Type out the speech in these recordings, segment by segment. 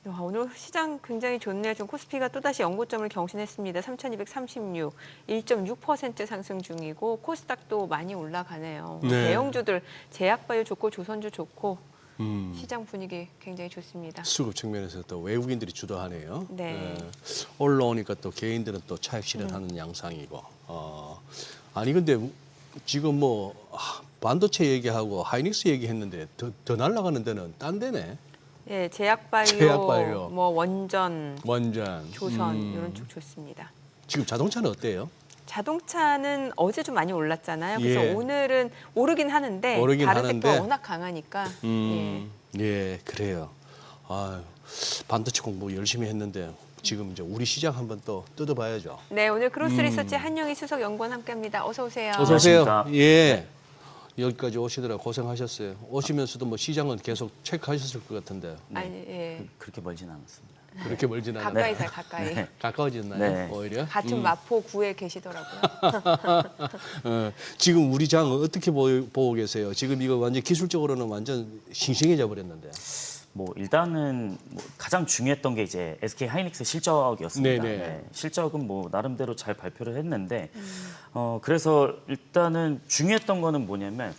오늘 시장 굉장히 좋네요. 지금 코스피가 또다시 연고점을 경신했습니다. 3,236, 1.6% 상승 중이고 코스닥도 많이 올라가네요. 네. 대형주들 제약바이오 좋고 조선주 좋고 시장 분위기 굉장히 좋습니다. 수급 측면에서 또 외국인들이 주도하네요. 네. 올라오니까 또 개인들은 또 차익 실현하는 양상이고. 아니 근데 지금 뭐 반도체 얘기하고 하이닉스 얘기했는데 더 날아가는 데는 딴 데네. 예, 제약바이오, 제약바이오. 뭐 원전, 조선 음. 이런 쪽 좋습니다. 지금 자동차는 어때요? 자동차는 어제 좀 많이 올랐잖아요. 그래서 예. 오늘은 오르긴 하는데 오르긴 다른 하는데. 섹터가 워낙 강하니까 예, 그래요. 아유, 반도체 공부 열심히 했는데 지금 이제 우리 시장 한번 또 뜯어봐야죠. 네, 오늘 크로스 리서치 한영희 수석 연구원 함께합니다. 어서 오세요. 어서 오세요. 안녕하십니까. 예. 여기까지 오시더라 고생하셨어요. 오시면서도 뭐 시장은 계속 체크하셨을 것 같은데 아니, 예. 그렇게 멀진 않았습니다. 그렇게 멀진 않아요. 가까이 살 가까이. 네. 가까워졌나요? 네. 오히려? 같은 마포 구에 계시더라고요. 지금 우리 장 어떻게 보고 계세요? 지금 이거 완전 기술적으로는 완전 싱싱해져 버렸는데. 뭐 일단은 뭐 가장 중요했던 게 이제 SK 하이닉스 실적이었습니다. 네네. 네, 실적은 뭐 나름대로 잘 발표를 했는데 그래서 일단은 중요했던 거는 뭐냐면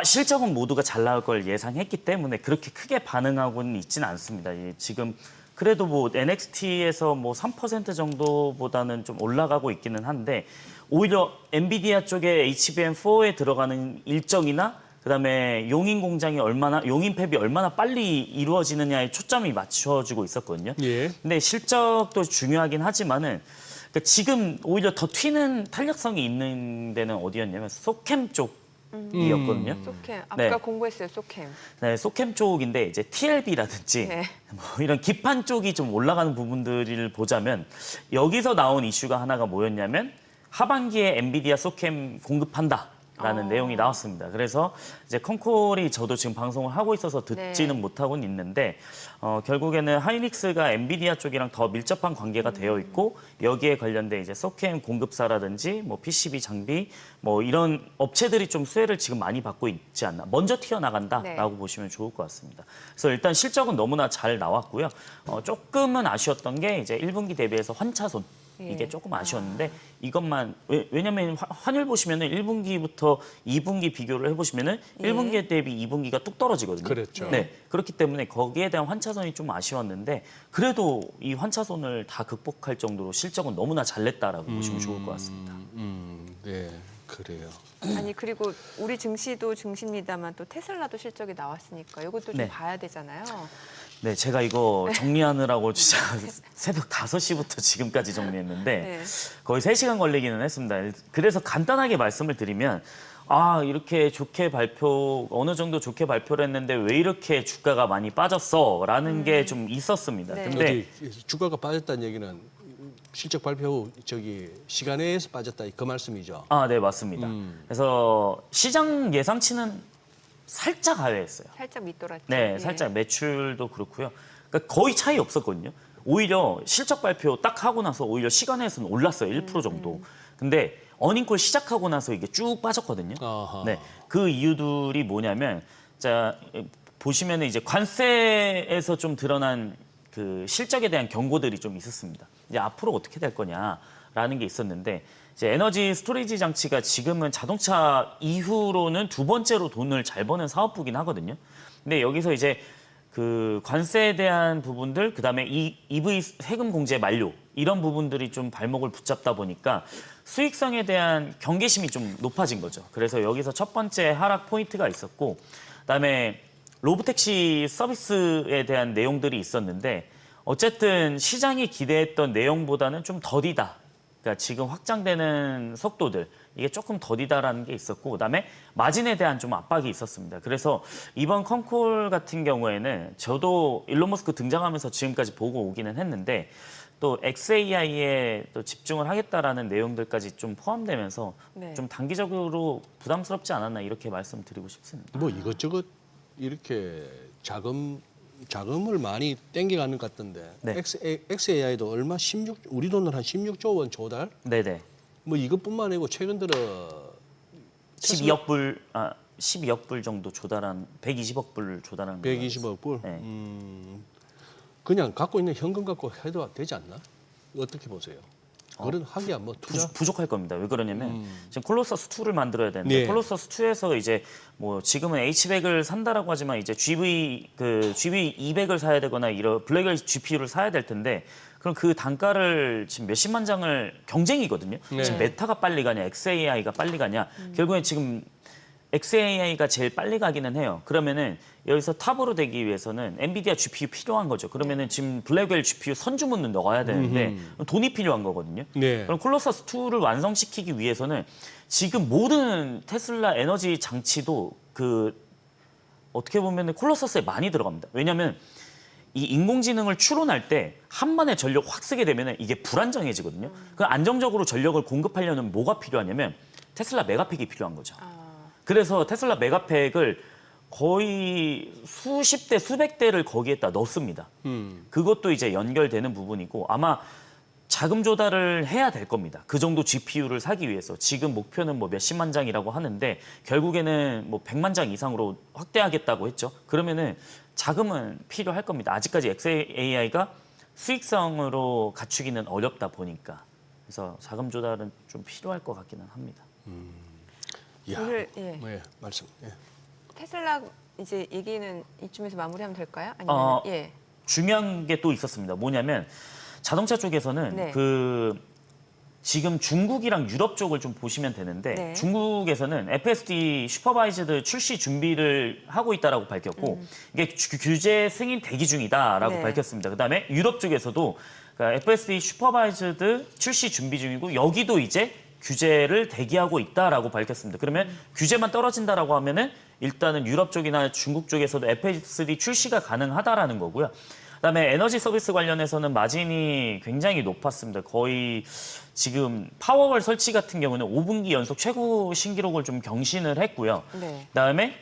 실적은 모두가 잘 나올 걸 예상했기 때문에 그렇게 크게 반응하고는 있지는 않습니다. 지금 그래도 뭐 NXT에서 뭐 3% 정도보다는 좀 올라가고 있기는 한데 오히려 엔비디아 쪽에 HBM4에 들어가는 일정이나 그다음에 용인 공장이 용인 팹이 얼마나 빨리 이루어지느냐에 초점이 맞춰지고 있었거든요. 예. 근데 실적도 중요하긴 하지만은 그러니까 지금 오히려 더 튀는 탄력성이 있는 데는 어디였냐면 소캠 쪽이었거든요. 소캠 아까 네. 공부했어요. 소캠. 네, 소캠 쪽인데 이제 TLB라든지 네. 뭐 이런 기판 쪽이 좀 올라가는 부분들을 보자면 여기서 나온 이슈가 하나가 뭐였냐면 하반기에 엔비디아 소캠 공급한다. 라는 내용이 나왔습니다. 그래서 이제 컨콜이 저도 지금 방송을 하고 있어서 듣지는 네. 못하고는 있는데 결국에는 하이닉스가 엔비디아 쪽이랑 더 밀접한 관계가 되어 있고 여기에 관련된 이제 소캠 공급사라든지 뭐 PCB 장비 뭐 이런 업체들이 좀 수혜를 지금 많이 받고 있지 않나. 먼저 튀어나간다라고 네. 보시면 좋을 것 같습니다. 그래서 일단 실적은 너무나 잘 나왔고요. 조금은 아쉬웠던 게 이제 1분기 대비해서 환차손. 이게 조금 아쉬웠는데 이것만 왜냐면 환율 보시면은 1분기부터 2분기 비교를 해보시면은 1분기 대비 2분기가 뚝 떨어지거든요. 그렇죠. 네, 그렇기 때문에 거기에 대한 환차손이 좀 아쉬웠는데 그래도 이 환차손을 다 극복할 정도로 실적은 너무나 잘 냈다라고 보시면 좋을 것 같습니다. 네, 그래요. 아니 그리고 우리 증시도 증시입니다만 또 테슬라도 실적이 나왔으니까 이것도 좀 네. 봐야 되잖아요. 네, 제가 이거 정리하느라고 진짜 새벽 5시부터 지금까지 정리했는데 네. 거의 3시간 걸리기는 했습니다. 그래서 간단하게 말씀을 드리면 이렇게 좋게 어느 정도 좋게 발표를 했는데 왜 이렇게 주가가 많이 빠졌어? 라는 게 좀 있었습니다. 네. 근데 주가가 빠졌다는 얘기는 실적 발표 후 시간에서 빠졌다 그 말씀이죠. 네, 맞습니다. 그래서 시장 예상치는 살짝 하회했어요. 살짝 밑돌았죠. 네, 예. 살짝 매출도 그렇고요. 그러니까 거의 차이 없었거든요. 오히려 실적 발표 딱 하고 나서 오히려 시간에서는 올랐어요. 1% 정도. 근데 어닝콜 시작하고 나서 이게 쭉 빠졌거든요. 아하. 네, 그 이유들이 뭐냐면 자 보시면은 이제 관세에서 좀 드러난 그 실적에 대한 경고들이 좀 있었습니다. 이제 앞으로 어떻게 될 거냐라는 게 있었는데 이제 에너지 스토리지 장치가 지금은 자동차 이후로는 두 번째로 돈을 잘 버는 사업부긴 하거든요. 근데 여기서 이제 그 관세에 대한 부분들, 그다음에 이 EV 세금 공제 만료 이런 부분들이 좀 발목을 붙잡다 보니까 수익성에 대한 경계심이 좀 높아진 거죠. 그래서 여기서 첫 번째 하락 포인트가 있었고, 그다음에 로보택시 서비스에 대한 내용들이 있었는데 어쨌든 시장이 기대했던 내용보다는 좀 더디다. 그러니까 지금 확장되는 속도들 이게 조금 더디다라는 게 있었고 그다음에 마진에 대한 좀 압박이 있었습니다. 그래서 이번 컨콜 같은 경우에는 저도 일론 머스크 등장하면서 지금까지 보고 오기는 했는데 또 XAI에 또 집중을 하겠다라는 내용들까지 좀 포함되면서 네. 좀 단기적으로 부담스럽지 않았나 이렇게 말씀드리고 싶습니다. 뭐 이것저것 이렇게 자금을 많이 땡겨가는 것 같던데 네. XAI도 얼마 16 우리 돈으로 한 16조 원 조달? 네네. 뭐 이것뿐만 아니고 최근 들어 12억 불 정도 조달한 120억 불 조달한 120억 불. 네. 그냥 갖고 있는 현금 갖고 해도 되지 않나? 어떻게 보세요? 그런 하기야 뭐 투자. 부족할 겁니다. 왜 그러냐면 지금 콜로서스 2를 만들어야 되는데 네. 콜로서스 2에서 이제 뭐 지금은 H100을 산다라고 하지만 이제 GV200을 사야 되거나 이런 블랙웰 GPU를 사야 될 텐데 그럼 그 단가를 지금 몇십만 장을 경쟁이거든요. 네. 지금 메타가 빨리 가냐, XAI가 빨리 가냐. 결국엔 지금 XAI가 제일 빨리 가기는 해요. 그러면은 여기서 탑으로 되기 위해서는 엔비디아 GPU 필요한 거죠. 그러면은 지금 블랙웰 GPU 선주문을 넣어야 되는데 돈이 필요한 거거든요. 네. 그럼 콜로서스 2를 완성시키기 위해서는 지금 모든 테슬라 에너지 장치도 그 어떻게 보면은 콜로서스에 많이 들어갑니다. 왜냐하면 이 인공지능을 추론할 때 한 번에 전력 확 쓰게 되면 이게 불안정해지거든요. 그 안정적으로 전력을 공급하려면 뭐가 필요하냐면 테슬라 메가팩이 필요한 거죠. 그래서 테슬라 메가팩을 거의 수십 대, 수백 대를 거기에다 넣습니다. 그것도 이제 연결되는 부분이고 아마 자금 조달을 해야 될 겁니다. 그 정도 GPU를 사기 위해서. 지금 목표는 뭐 몇십만 장이라고 하는데 결국에는 뭐 100만 장 이상으로 확대하겠다고 했죠. 그러면은 자금은 필요할 겁니다. 아직까지 XAI가 수익성으로 갖추기는 어렵다 보니까. 그래서 자금 조달은 좀 필요할 것 같기는 합니다. 야, 오늘 예. 네, 말씀. 예. 테슬라 이제 얘기는 이쯤에서 마무리하면 될까요? 아니면 예. 중요한 게 또 있었습니다. 뭐냐면 자동차 쪽에서는 네. 그 지금 중국이랑 유럽 쪽을 좀 보시면 되는데 네. 중국에서는 FSD 슈퍼바이즈드 출시 준비를 하고 있다라고 밝혔고 이게 규제 승인 대기 중이다라고 네. 밝혔습니다. 그다음에 유럽 쪽에서도 그러니까 FSD 슈퍼바이즈드 출시 준비 중이고 여기도 이제 규제를 대기하고 있다라고 밝혔습니다. 그러면 규제만 떨어진다라고 하면은 일단은 유럽 쪽이나 중국 쪽에서도 FSD 출시가 가능하다라는 거고요. 그다음에 에너지 서비스 관련해서는 마진이 굉장히 높았습니다. 거의 지금 파워월 설치 같은 경우는 5분기 연속 최고 신기록을 좀 경신을 했고요. 네. 그다음에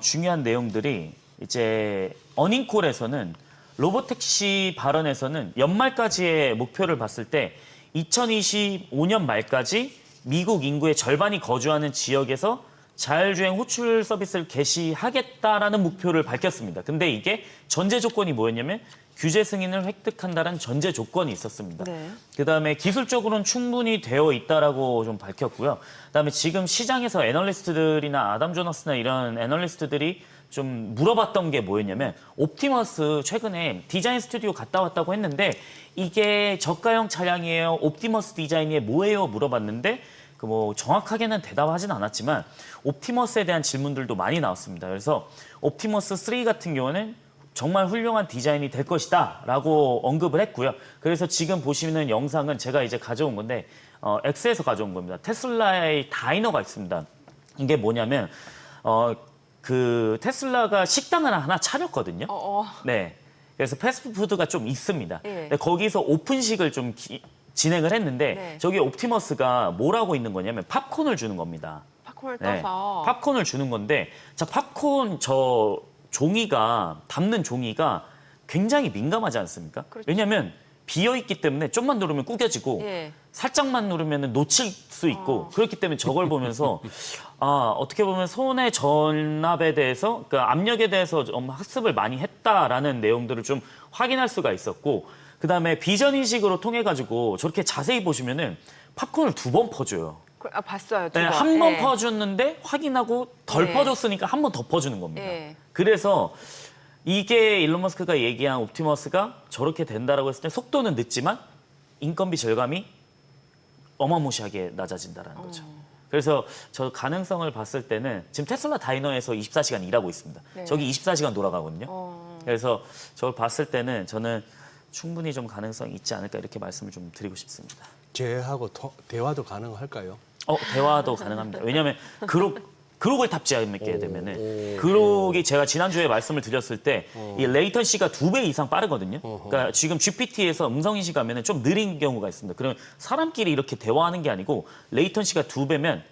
중요한 내용들이 이제 어닝콜에서는 로보택시 발언에서는 연말까지의 목표를 봤을 때 2025년 말까지 미국 인구의 절반이 거주하는 지역에서 자율주행 호출 서비스를 개시하겠다라는 목표를 밝혔습니다. 근데 이게 전제 조건이 뭐였냐면 규제 승인을 획득한다는 전제 조건이 있었습니다. 네. 그다음에 기술적으로는 충분히 되어 있다라고 좀 밝혔고요. 그다음에 지금 시장에서 애널리스트들이나 아담 조나스나 이런 애널리스트들이 좀 물어봤던 게 뭐였냐면 옵티머스 최근에 디자인 스튜디오 갔다 왔다고 했는데 이게 저가형 차량이에요. 옵티머스 디자인이 뭐예요? 물어봤는데 그 뭐 정확하게는 대답하진 않았지만 옵티머스에 대한 질문들도 많이 나왔습니다. 그래서 옵티머스 3 같은 경우는 정말 훌륭한 디자인이 될 것이다 라고 언급을 했고요. 그래서 지금 보시는 영상은 제가 이제 가져온 건데 X에서 가져온 겁니다. 테슬라의 다이너가 있습니다. 이게 뭐냐면 그 테슬라가 식당을 하나 차렸거든요. 네. 그래서 패스트푸드가 좀 있습니다. 예. 근데 거기서 오픈식을 좀 진행을 했는데 네. 저기 옵티머스가 뭘 하고 있는 거냐면 팝콘을 주는 겁니다. 팝콘을 네. 떠서 팝콘을 주는 건데 자 팝콘 저 종이가 담는 종이가 굉장히 민감하지 않습니까? 그렇죠. 왜냐하면 비어 있기 때문에 좀만 누르면 구겨지고 예. 살짝만 누르면 놓칠 수 있고 그렇기 때문에 저걸 보면서 어떻게 보면 손의 전압에 대해서 그러니까 압력에 대해서 좀 학습을 많이 했다라는 내용들을 좀 확인할 수가 있었고 그다음에 비전 인식으로 통해 가지고 저렇게 자세히 보시면은 팝콘을 2번 퍼줘요. 봤어요. 네, 한 번 퍼줬는데 확인하고 덜 네. 퍼줬으니까 한 번 더 퍼주는 겁니다. 네. 그래서 이게 일론 머스크가 얘기한 옵티머스가 저렇게 된다라고 했을 때 속도는 늦지만 인건비 절감이 어마무시하게 낮아진다라는 거죠. 그래서 저 가능성을 봤을 때는 지금 테슬라 다이너에서 24시간 일하고 있습니다. 네. 저기 24시간 돌아가거든요. 그래서 저걸 봤을 때는 저는 충분히 좀 가능성이 있지 않을까 이렇게 말씀을 좀 드리고 싶습니다. 쟤하고 대화도 가능할까요? 대화도 가능합니다. 왜냐하면 그록을 탑재하게 되면은 그록이 제가 지난주에 말씀을 드렸을 때 이 레이턴시가 2배 이상 빠르거든요. 그러니까 지금 GPT에서 음성 인식하면은 좀 느린 경우가 있습니다. 그러면 사람끼리 이렇게 대화하는 게 아니고 레이턴시가 2배면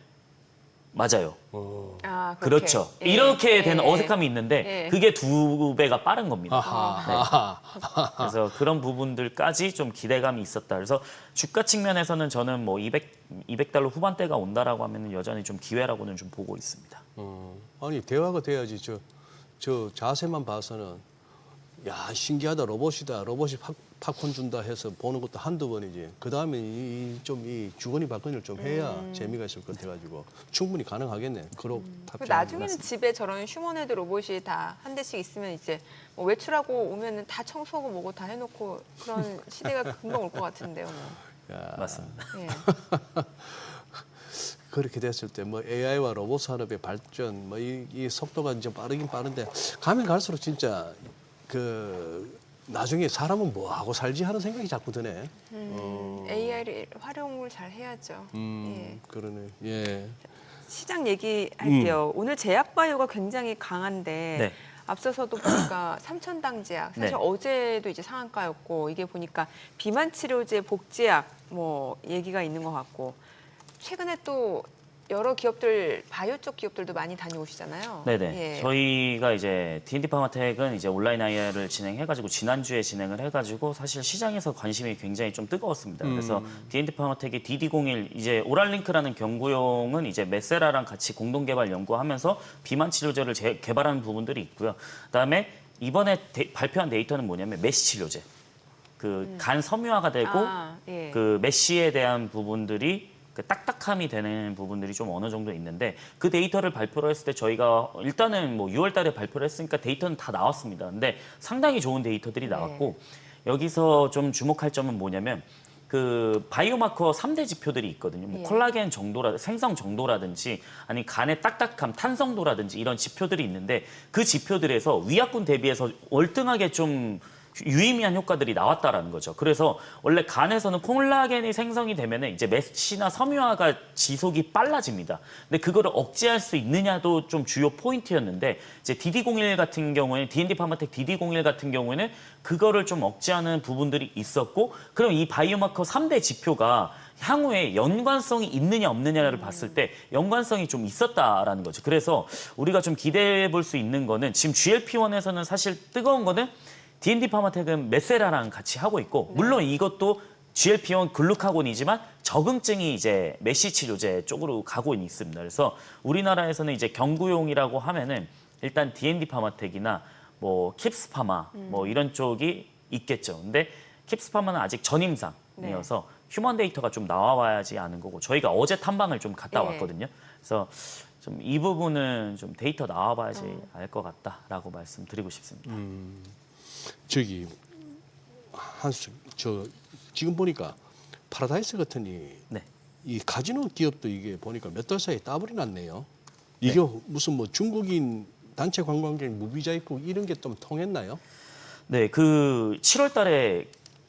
맞아요. 그렇게. 그렇죠. 예. 이렇게 되는 예. 어색함이 있는데 예. 그게 2배가 빠른 겁니다. 아하. 그래서 그런 부분들까지 좀 기대감이 있었다. 그래서 주가 측면에서는 저는 뭐 200달러 후반대가 온다라고 하면 여전히 좀 기회라고는 좀 보고 있습니다. 아니 대화가 돼야지 저 자세만 봐서는 야 신기하다 로봇이다 로봇이 팝콘 준다 해서 보는 것도 한두 번이지. 그 다음에 이 주거니 받거니를 좀 해야 재미가 있을 것 같아가지고 충분히 가능하겠네. 그룹 탑재. 나중에는 집에 저런 휴머네드 로봇이 다 한 대씩 있으면 이제 뭐 외출하고 오면은 다 청소하고 뭐고 다 해놓고 그런 시대가 금방 올 것 같은데요. 뭐. 맞습니다. 예. 그렇게 됐을 때 뭐 AI와 로봇 산업의 발전 뭐 이 속도가 이제 빠르긴 빠른데 가면 갈수록 진짜 그 나중에 사람은 뭐 하고 살지 하는 생각이 자꾸 드네. AI를 활용을 잘 해야죠. 예. 그러네. 예. 시장 얘기할게요. 오늘 제약바이오가 굉장히 강한데 네. 앞서서도 보니까 삼천당 제약 사실 네. 어제도 이제 상한가였고 이게 보니까 비만 치료제 복제약 뭐 얘기가 있는 것 같고 최근에 또 여러 기업들 바이오 쪽 기업들도 많이 다녀오시잖아요. 네네. 예. 저희가 이제 D&D 파마텍은 이제 온라인 IR을 진행해가지고 지난주에 진행을 해가지고 사실 시장에서 관심이 굉장히 좀 뜨거웠습니다. 그래서 D&D 파마텍이 DD01 이제 오랄링크라는 경구용은 이제 메세라랑 같이 공동 개발 연구하면서 비만 치료제를 개발하는 부분들이 있고요. 그다음에 이번에 발표한 데이터는 뭐냐면 메시 치료제. 그 간 섬유화가 되고 예. 그 메시에 대한 부분들이 그 딱딱함이 되는 부분들이 좀 어느 정도 있는데 그 데이터를 발표를 했을 때 저희가 일단은 뭐 6월 달에 발표를 했으니까 데이터는 다 나왔습니다. 근데 상당히 좋은 데이터들이 나왔고 여기서 좀 주목할 점은 뭐냐면 그 바이오마커 3대 지표들이 있거든요. 뭐 예. 콜라겐 생성 정도라든지 아니 간의 딱딱함, 탄성도라든지 이런 지표들이 있는데 그 지표들에서 위약군 대비해서 월등하게 좀 유의미한 효과들이 나왔다라는 거죠. 그래서 원래 간에서는 콜라겐이 생성이 되면은 이제 메시나 섬유화가 지속이 빨라집니다. 근데 그거를 억제할 수 있느냐도 좀 주요 포인트였는데 이제 DD01 같은 경우에는 D&D 파마텍 DD01 같은 경우에는 그거를 좀 억제하는 부분들이 있었고 그럼 이 바이오마커 3대 지표가 향후에 연관성이 있느냐 없느냐를 봤을 때 연관성이 좀 있었다라는 거죠. 그래서 우리가 좀 기대해 볼 수 있는 거는 지금 GLP-1에서는 사실 뜨거운 거는 D&D 파마텍은 메세라랑 같이 하고 있고 물론 이것도 GLP-1 글루카곤이지만 적응증이 이제 메시 치료제 쪽으로 가고 있습니다. 그래서 우리나라에서는 이제 경구용이라고 하면은 일단 D&D 파마텍이나 뭐 킵스파마 뭐 이런 쪽이 있겠죠. 근데 킵스파마는 아직 전임상이어서 휴먼 데이터가 좀 나와야지 아는 거고 저희가 어제 탐방을 좀 갔다 왔거든요. 그래서 좀 이 부분은 좀 데이터 나와봐야지 알 것 같다라고 말씀드리고 싶습니다. 저기 한수 저 지금 보니까 파라다이스 같은 네. 이 카지노 기업도 이게 보니까 몇 달 사이에 따블이 났네요. 이게 무슨 뭐 중국인 단체 관광객 무비자 입국 이런 게 좀 통했나요? 네, 그 7월 달에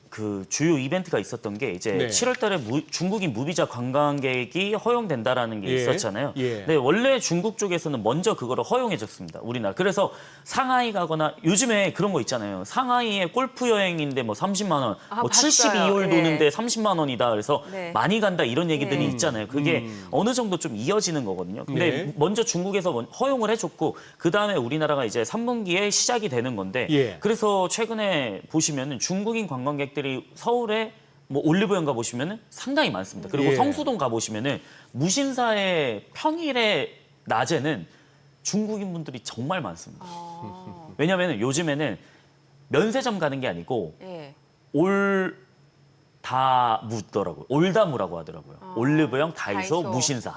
그 주요 이벤트가 있었던 게 이제 네. 7월 달에 중국인 무비자 관광객이 허용된다라는 게 예. 있었잖아요. 예. 네, 원래 중국 쪽에서는 먼저 그거를 허용해줬습니다. 우리나라. 그래서 상하이 가거나 요즘에 그런 거 있잖아요. 상하이에 골프 여행인데 뭐 30만 원, 뭐 봤어요. 72홀 예. 도는데 30만 원이다. 그래서 네. 많이 간다 이런 얘기들이 예. 있잖아요. 그게 어느 정도 좀 이어지는 거거든요. 근데 네. 먼저 중국에서 허용을 해줬고 그 다음에 우리나라가 이제 3분기에 시작이 되는 건데 예. 그래서 최근에 보시면은 중국인 관광객들이 서울에 뭐 올리브영 가 보시면은 상당히 많습니다. 그리고 예. 성수동 가 보시면은 무신사의 평일에 낮에는 중국인 분들이 정말 많습니다. 왜냐면은 요즘에는 면세점 가는 게 아니고 예. 올다무더라고요. 올다무라고 하더라고요. 올리브영, 다이소, 무신사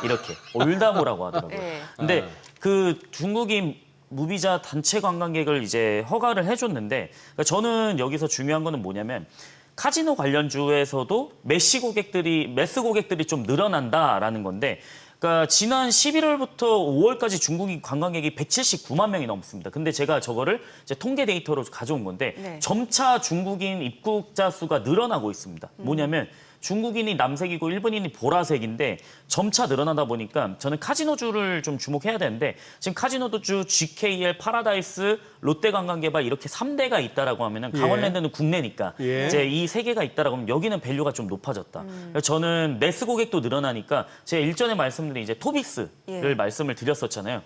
이렇게 올다무라고 하더라고요. 예. 근데 그 중국인 무비자 단체 관광객을 이제 허가를 해줬는데 그러니까 저는 여기서 중요한 거는 뭐냐면 카지노 관련주에서도 메스 고객들이 좀 늘어난다라는 건데 그러니까 지난 11월부터 5월까지 중국인 관광객이 179만 명이 넘습니다. 근데 제가 저거를 이제 통계 데이터로 가져온 건데 네. 점차 중국인 입국자 수가 늘어나고 있습니다. 뭐냐면 중국인이 남색이고 일본인이 보라색인데 점차 늘어나다 보니까 저는 카지노주를 좀 주목해야 되는데 지금 카지노주 GKL, 파라다이스, 롯데관광개발 이렇게 3대가 있다라고 하면은 강원랜드는 국내니까 예. 이제 이 3개가 있다라고 하면 여기는 밸류가 좀 높아졌다. 그래서 저는 매스 고객도 늘어나니까 제가 일전에 말씀드린 이제 토비스를 예. 말씀을 드렸었잖아요.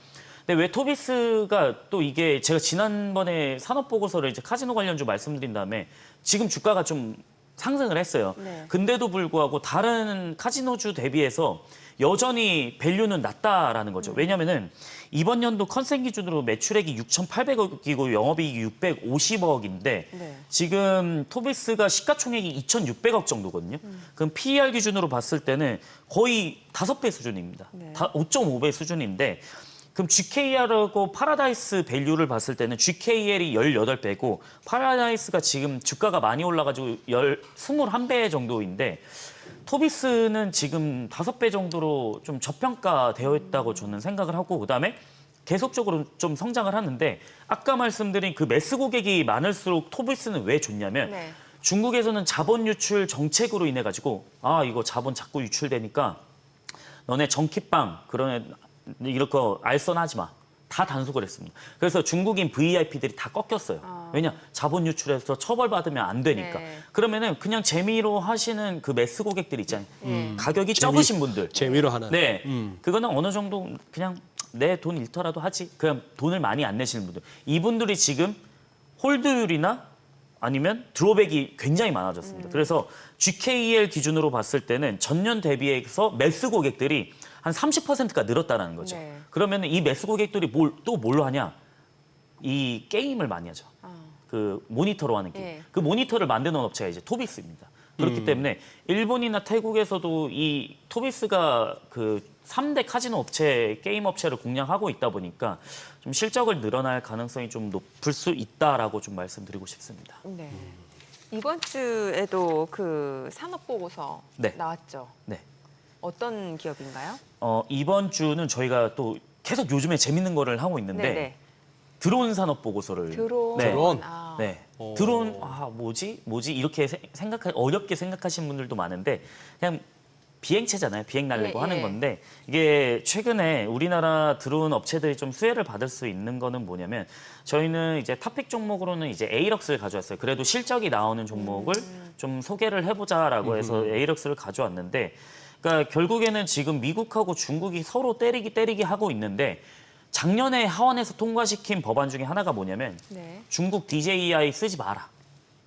근데 왜 토비스가 또 이게 제가 지난번에 산업보고서를 이제 카지노 관련주 말씀드린 다음에 지금 주가가 좀 상승을 했어요. 네. 근데도 불구하고 다른 카지노주 대비해서 여전히 밸류는 낮다라는 거죠. 왜냐면은 이번 연도 컨센 기준으로 매출액이 6,800억이고 영업이익이 650억인데 네. 지금 토비스가 시가총액이 2,600억 정도거든요. 그럼 PER 기준으로 봤을 때는 거의 5배 수준입니다. 네. 5.5배 수준인데 그럼 GKR하고 파라다이스 밸류를 봤을 때는 GKL이 18배고 파라다이스가 지금 주가가 많이 올라가지고 21배 정도인데 토비스는 지금 5배 정도로 좀 저평가되어 있다고 저는 생각을 하고 그다음에 계속적으로 좀 성장을 하는데 아까 말씀드린 그 매스 고객이 많을수록 토비스는 왜 좋냐면 네. 중국에서는 자본 유출 정책으로 인해 가지고 아 이거 자본 자꾸 유출되니까 너네 정키빵 그런 이렇게 알선하지 마. 다 단속을 했습니다. 그래서 중국인 VIP들이 다 꺾였어요. 왜냐? 자본 유출해서 처벌받으면 안 되니까. 네. 그러면은 그냥 재미로 하시는 그 매스 고객들 있잖아요. 가격이 재미- 적으신 분들. 재미로 하는. 네. 그거는 어느 정도 그냥 내 돈 잃더라도 하지. 그냥 돈을 많이 안 내시는 분들. 이분들이 지금 홀드율이나 아니면 드로백이 굉장히 많아졌습니다. 그래서 GKL 기준으로 봤을 때는 전년 대비해서 매스 고객들이 한 30%가 늘었다는 거죠. 네. 그러면 이 매스 고객들이 또 뭘로 하냐? 이 게임을 많이 하죠. 그 모니터로 하는 게임. 예. 그 모니터를 만드는 업체가 이제 토비스입니다. 그렇기 때문에 일본이나 태국에서도 이 토비스가 그 3대 카지노 업체, 게임 업체를 공략하고 있다 보니까 좀 실적을 늘어날 가능성이 좀 높을 수 있다라고 좀 말씀드리고 싶습니다. 네. 이번 주에도 그 산업 보고서 네. 나왔죠. 네. 어떤 기업인가요? 이번 주는 저희가 또 계속 요즘에 재밌는 거를 하고 있는데 네네. 드론 산업 보고서를 드론. 네. 드론? 아. 네. 오. 드론 뭐지 이렇게 어렵게 생각하시는 분들도 많은데 그냥 비행체잖아요. 비행 날리고 예, 하는 예. 건데 이게 최근에 우리나라 드론 업체들이 좀 수혜를 받을 수 있는 거는 뭐냐면 저희는 이제 탑픽 종목으로는 이제 에이럭스를 가져왔어요. 그래도 실적이 나오는 종목을 좀 소개를 해보자라고 해서 에이럭스를 가져왔는데 그러니까 결국에는 지금 미국하고 중국이 서로 때리기 하고 있는데 작년에 하원에서 통과시킨 법안 중에 하나가 뭐냐면 네. 중국 DJI 쓰지 마라.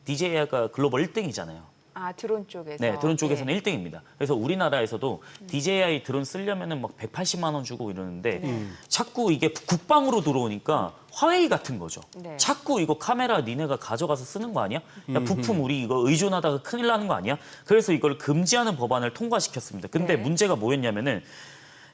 DJI가 글로벌 1등이잖아요. 아, 드론 쪽에서. 네, 드론 쪽에서는 예. 1등입니다. 그래서 우리나라에서도 DJI 드론 쓰려면은 막 180만 원 주고 이러는데 자꾸 이게 국방으로 들어오니까 화웨이 같은 거죠. 네. 자꾸 이거 카메라 니네가 가져가서 쓰는 거 아니야? 야, 부품 우리 이거 의존하다가 큰일 나는 거 아니야? 그래서 이걸 금지하는 법안을 통과시켰습니다. 근데 네. 문제가 뭐였냐면은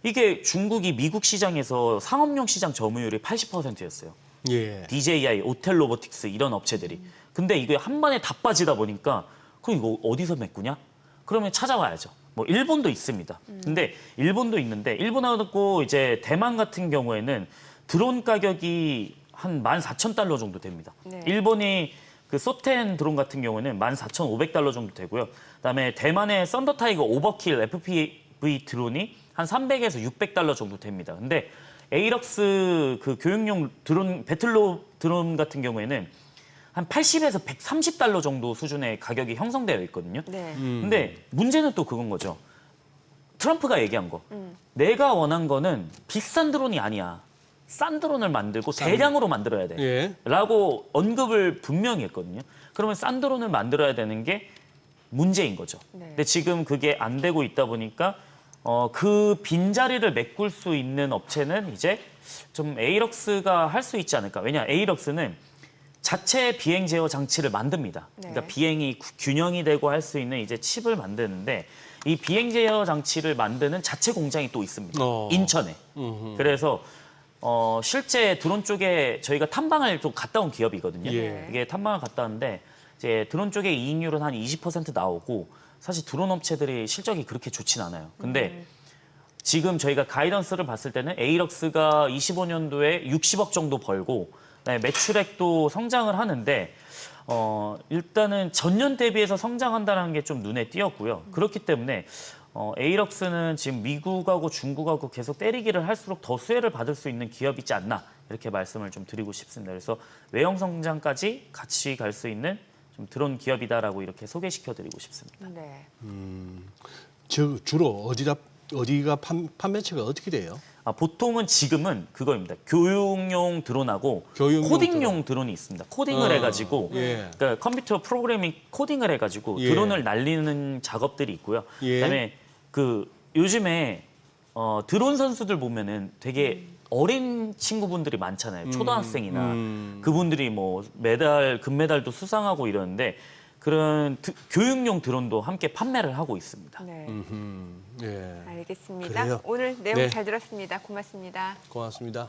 이게 중국이 미국 시장에서 상업용 시장 점유율이 80%였어요. 예. DJI, 오텔 로보틱스 이런 업체들이. 근데 이게 한 번에 다 빠지다 보니까 그럼 이거 어디서 메꾸냐? 그러면 찾아와야죠. 뭐 일본도 있습니다. 근데 일본도 있는데 일본하고 이제 대만 같은 경우에는 드론 가격이 한 14,000달러 정도 됩니다. 네. 일본이 그 소텐 드론 같은 경우에는 14,500달러 정도 되고요. 그다음에 대만의 썬더타이거 오버킬 FPV 드론이 한 300에서 600달러 정도 됩니다. 근데 에이럭스 그 교육용 드론 배틀로 드론 같은 경우에는 한 80에서 130달러 정도 수준의 가격이 형성되어 있거든요. 네. 근데 문제는 또 그건 거죠. 트럼프가 얘기한 거. 내가 원한 거는 비싼 드론이 아니야. 싼 드론을 만들고 대량으로 만들어야 돼. 예. 라고 언급을 분명히 했거든요. 그러면 싼 드론을 만들어야 되는 게 문제인 거죠. 네. 근데 지금 그게 안 되고 있다 보니까 그 빈자리를 메꿀 수 있는 업체는 이제 좀 에이럭스가 할 수 있지 않을까. 왜냐, 에이럭스는 자체 비행 제어 장치를 만듭니다. 네. 그러니까 비행이 균형이 되고 할 수 있는 이제 칩을 만드는데 이 비행 제어 장치를 만드는 자체 공장이 또 있습니다. 인천에. 그래서 실제 드론 쪽에 저희가 탐방을 좀 갔다 온 기업이거든요. 예. 이게 탐방을 갔다 왔는데 이제 드론 쪽의 이익률은 한 20% 나오고 사실 드론 업체들이 실적이 그렇게 좋진 않아요. 근데 지금 저희가 가이던스를 봤을 때는 에이럭스가 25년도에 60억 정도 벌고 매출액도 성장을 하는데 일단은 전년 대비해서 성장한다는 게 좀 눈에 띄었고요. 그렇기 때문에 에이럭스는 지금 미국하고 중국하고 계속 때리기를 할수록 더 수혜를 받을 수 있는 기업이지 않나 이렇게 말씀을 좀 드리고 싶습니다. 그래서 외형 성장까지 같이 갈 수 있는 좀 드론 기업이다라고 이렇게 소개시켜드리고 싶습니다. 네. 주로 어디가 판매처가 어떻게 돼요? 보통은 지금은 그거입니다. 교육용 드론하고 교육용 코딩용 드론이 있습니다. 코딩을 해가지고 예. 그러니까 컴퓨터 프로그래밍 코딩을 해가지고 예. 드론을 날리는 작업들이 있고요. 예. 그다음에 그 요즘에 드론 선수들 보면은 되게 어린 친구분들이 많잖아요. 초등학생이나 그분들이 뭐 메달, 금메달도 수상하고 이러는데 그런 교육용 드론도 함께 판매를 하고 있습니다. 네. 예. 알겠습니다. 그래요. 오늘 내용 네. 잘 들었습니다. 고맙습니다. 고맙습니다.